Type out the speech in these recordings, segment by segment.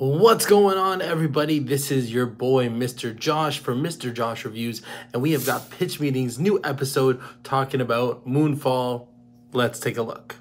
What's going on, everybody? This is your boy Mr. Josh from Mr. Josh Reviews, and we have got Pitch Meeting's new episode talking about Moonfall. Let's take a look.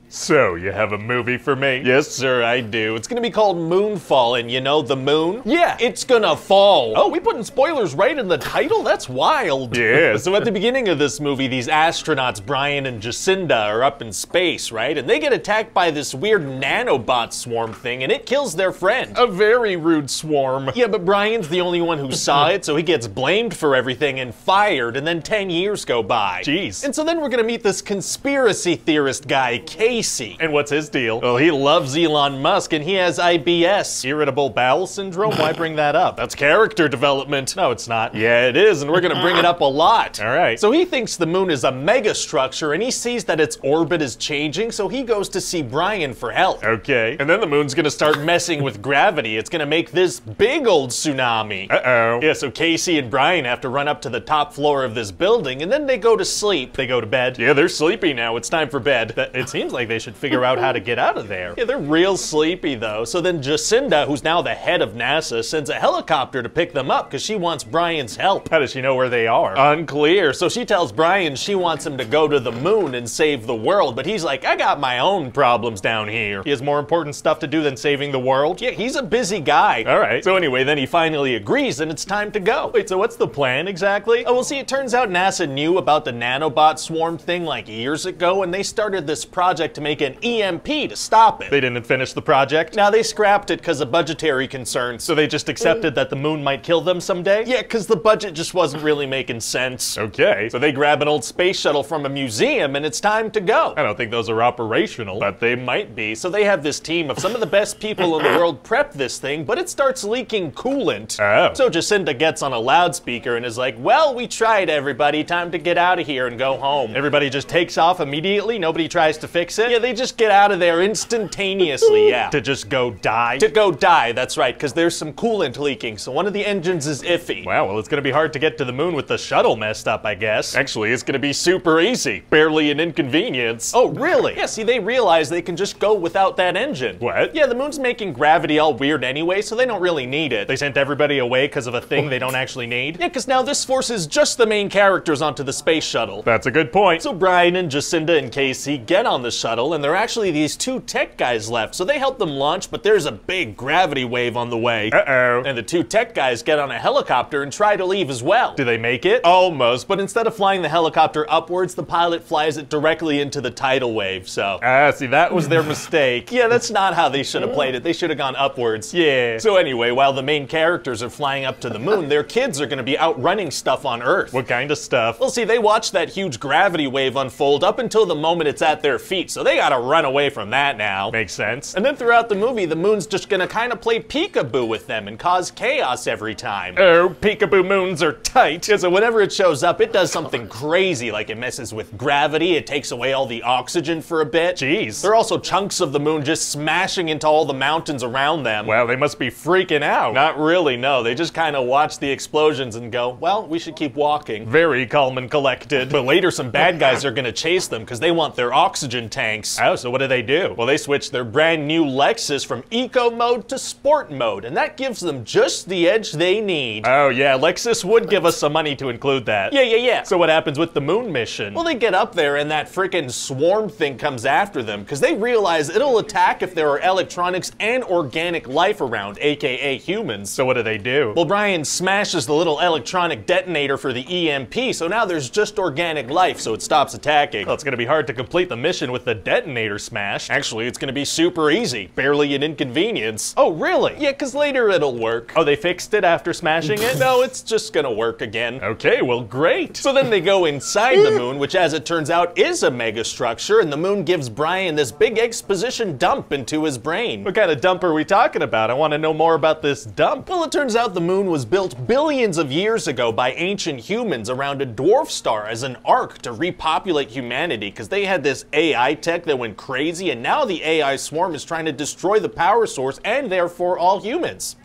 So, you have a movie for me? Yes, sir, I do. It's gonna be called Moonfall, and you know the moon? Yeah, it's gonna fall. Oh, we putting spoilers right in the title? That's wild. Yeah, so at the beginning of this movie, these astronauts, Brian and Jacinda, are up in space, right? And they get attacked by this weird nanobot swarm thing, and it kills their friend. A very rude swarm. Yeah, but Brian's the only one who saw it, so he gets blamed for everything and fired, and then 10 years go by. Jeez. And so then we're gonna meet this conspiracy theorist guy, Casey. And what's his deal? Well, he loves Elon Musk and he has IBS, irritable bowel syndrome. Why bring that up? That's character development. No, it's not. Yeah, it is, and we're gonna bring it up a lot. All right. So he thinks the moon is a megastructure and he sees that its orbit is changing, so he goes to see Brian for help. Okay. And then the moon's gonna start messing with gravity. It's gonna make this big old tsunami. Uh-oh. Yeah, so Casey and Brian have to run up to the top floor of this building and then they go to sleep. They go to bed. Yeah, they're sleepy now. It's time for bed. It seems like they should figure out how to get out of there. Yeah, they're real sleepy though. So then Jacinda, who's now the head of NASA, sends a helicopter to pick them up because she wants Brian's help. How does she know where they are? Unclear. So she tells Brian she wants him to go to the moon and save the world, but he's like, I got my own problems down here. He has more important stuff to do than saving the world. Yeah, he's a busy guy. All right. So anyway, then he finally agrees and it's time to go. Wait, so what's the plan exactly? Oh, well, see, it turns out NASA knew about the nanobot swarm thing like years ago, and they started this project to make an EMP to stop it. They didn't finish the project? Now they scrapped it because of budgetary concerns, so they just accepted that the moon might kill them someday? Yeah, because the budget just wasn't really making sense. Okay, so they grab an old space shuttle from a museum and it's time to go. I don't think those are operational, but they might be. So they have this team of some of the best people in the world prep this thing, but it starts leaking coolant. Oh. So Jacinda gets on a loudspeaker and is like, well, we tried, everybody. Time to get out of here and go home. Everybody just takes off immediately. Nobody tries to fix it. Yeah, they just get out of there instantaneously, yeah. To just go die? To go die, that's right, because there's some coolant leaking, so one of the engines is iffy. Wow, well, it's gonna be hard to get to the moon with the shuttle messed up, I guess. Actually, it's gonna be super easy. Barely an inconvenience. Oh, really? Yeah, see, they realize they can just go without that engine. What? Yeah, the moon's making gravity all weird anyway, so they don't really need it. They sent everybody away because of a thing they don't actually need? Yeah, because now this forces just the main characters onto the space shuttle. That's a good point. So Brian and Jacinda and Casey get on the shuttle, and they're actually these two tech guys left, so they help them launch, but there's a big gravity wave on the way. Uh-oh. And the two tech guys get on a helicopter and try to leave as well. Do they make it? Almost, but instead of flying the helicopter upwards, the pilot flies it directly into the tidal wave, so. See, that was their mistake. Yeah, that's not how they should have played it. They should have gone upwards. Yeah. So anyway, while the main characters are flying up to the moon, their kids are gonna be outrunning stuff on Earth. What kind of stuff? Well, see, they watch that huge gravity wave unfold up until the moment it's at their feet, so they gotta run away from that now. Makes sense. And then throughout the movie, the moon's just gonna kind of play peekaboo with them and cause chaos every time. Oh, peekaboo moons are tight. Yeah, so whenever it shows up, it does something crazy, like it messes with gravity, it takes away all the oxygen for a bit. Jeez. There are also chunks of the moon just smashing into all the mountains around them. Wow, they must be freaking out. Not really, no. They just kind of watch the explosions and go, well, we should keep walking. Very calm and collected. But later, some bad guys are gonna chase them because they want their oxygen tanks. Oh, so what do? Well, they switch their brand new Lexus from eco mode to sport mode, and that gives them just the edge they need. Oh yeah, Lexus would give us some money to include that. Yeah. So what happens with the moon mission? Well, they get up there and that freaking swarm thing comes after them because they realize it'll attack if there are electronics and organic life around, aka humans. So what do? Well, Brian smashes the little electronic detonator for the EMP, so now there's just organic life, so it stops attacking. Well, it's gonna be hard to complete the mission with the detonator smash. Actually, it's gonna be super easy. Barely an inconvenience. Oh, really? Yeah, because later it'll work. Oh, they fixed it after smashing it? No, it's just gonna work again. Okay, well, great. So then they go inside the moon, which as it turns out is a megastructure, and the moon gives Brian this big exposition dump into his brain. What kind of dump are we talking about? I want to know more about this dump. Well, it turns out the moon was built billions of years ago by ancient humans around a dwarf star as an ark to repopulate humanity, because they had this AI tech that went crazy, and now the AI swarm is trying to destroy the power source and therefore all humans.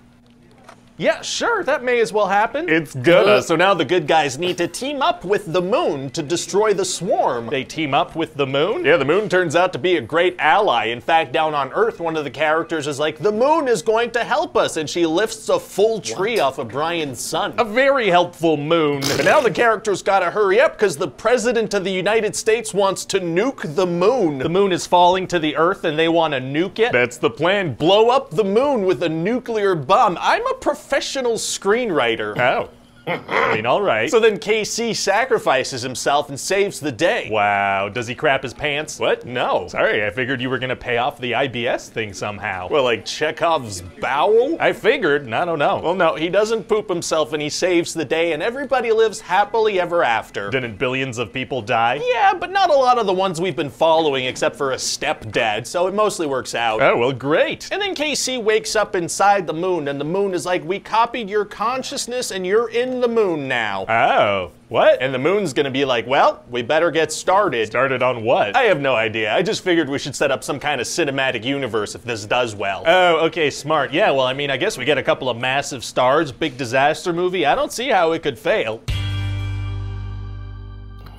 Yeah, sure, that may as well happen. It's gonna. So now the good guys need to team up with the moon to destroy the swarm. They team up with the moon? Yeah, the moon turns out to be a great ally. In fact, down on Earth, one of the characters is like, the moon is going to help us, and she lifts a full tree off of Brian's sun. A very helpful moon. But now the characters gotta hurry up because the President of the United States wants to nuke the moon. The moon is falling to the Earth and they want to nuke it. That's the plan. Blow up the moon with a nuclear bomb. I'm a professional screenwriter. Oh. I mean, all right. So then KC sacrifices himself and saves the day. Wow, does he crap his pants? What? No. Sorry, I figured you were gonna pay off the IBS thing somehow. Well, like Chekhov's bowel? I figured, I don't know. Well, no, he doesn't poop himself and he saves the day and everybody lives happily ever after. Didn't billions of people die? Yeah, but not a lot of the ones we've been following except for a stepdad, so it mostly works out. Oh, well, great. And then KC wakes up inside the moon and the moon is like, we copied your consciousness and you're in the moon now. Oh, what? And the moon's gonna be like, well, we better get started. Started on what? I have no idea. I just figured we should set up some kind of cinematic universe if this does well. Oh, okay, smart. Yeah, well, I mean, I guess we get a couple of massive stars, big disaster movie. I don't see how it could fail.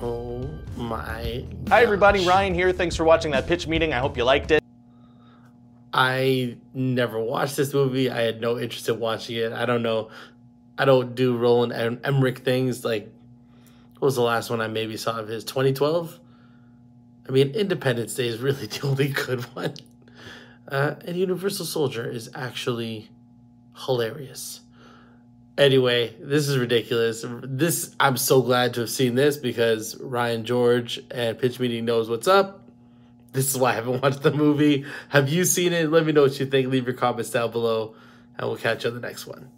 Oh my gosh. Hi everybody, Ryan here. Thanks for watching that pitch meeting. I hope you liked it. I never watched this movie. I had no interest in watching it. I don't know. I don't do Roland Emmerich things. Like, what was the last one I maybe saw of his? 2012? I mean, Independence Day is really the only good one. And Universal Soldier is actually hilarious. Anyway, this is ridiculous. I'm so glad to have seen this because Ryan George and Pitch Meeting knows what's up. This is why I haven't watched the movie. Have you seen it? Let me know what you think. Leave your comments down below, and we'll catch you on the next one.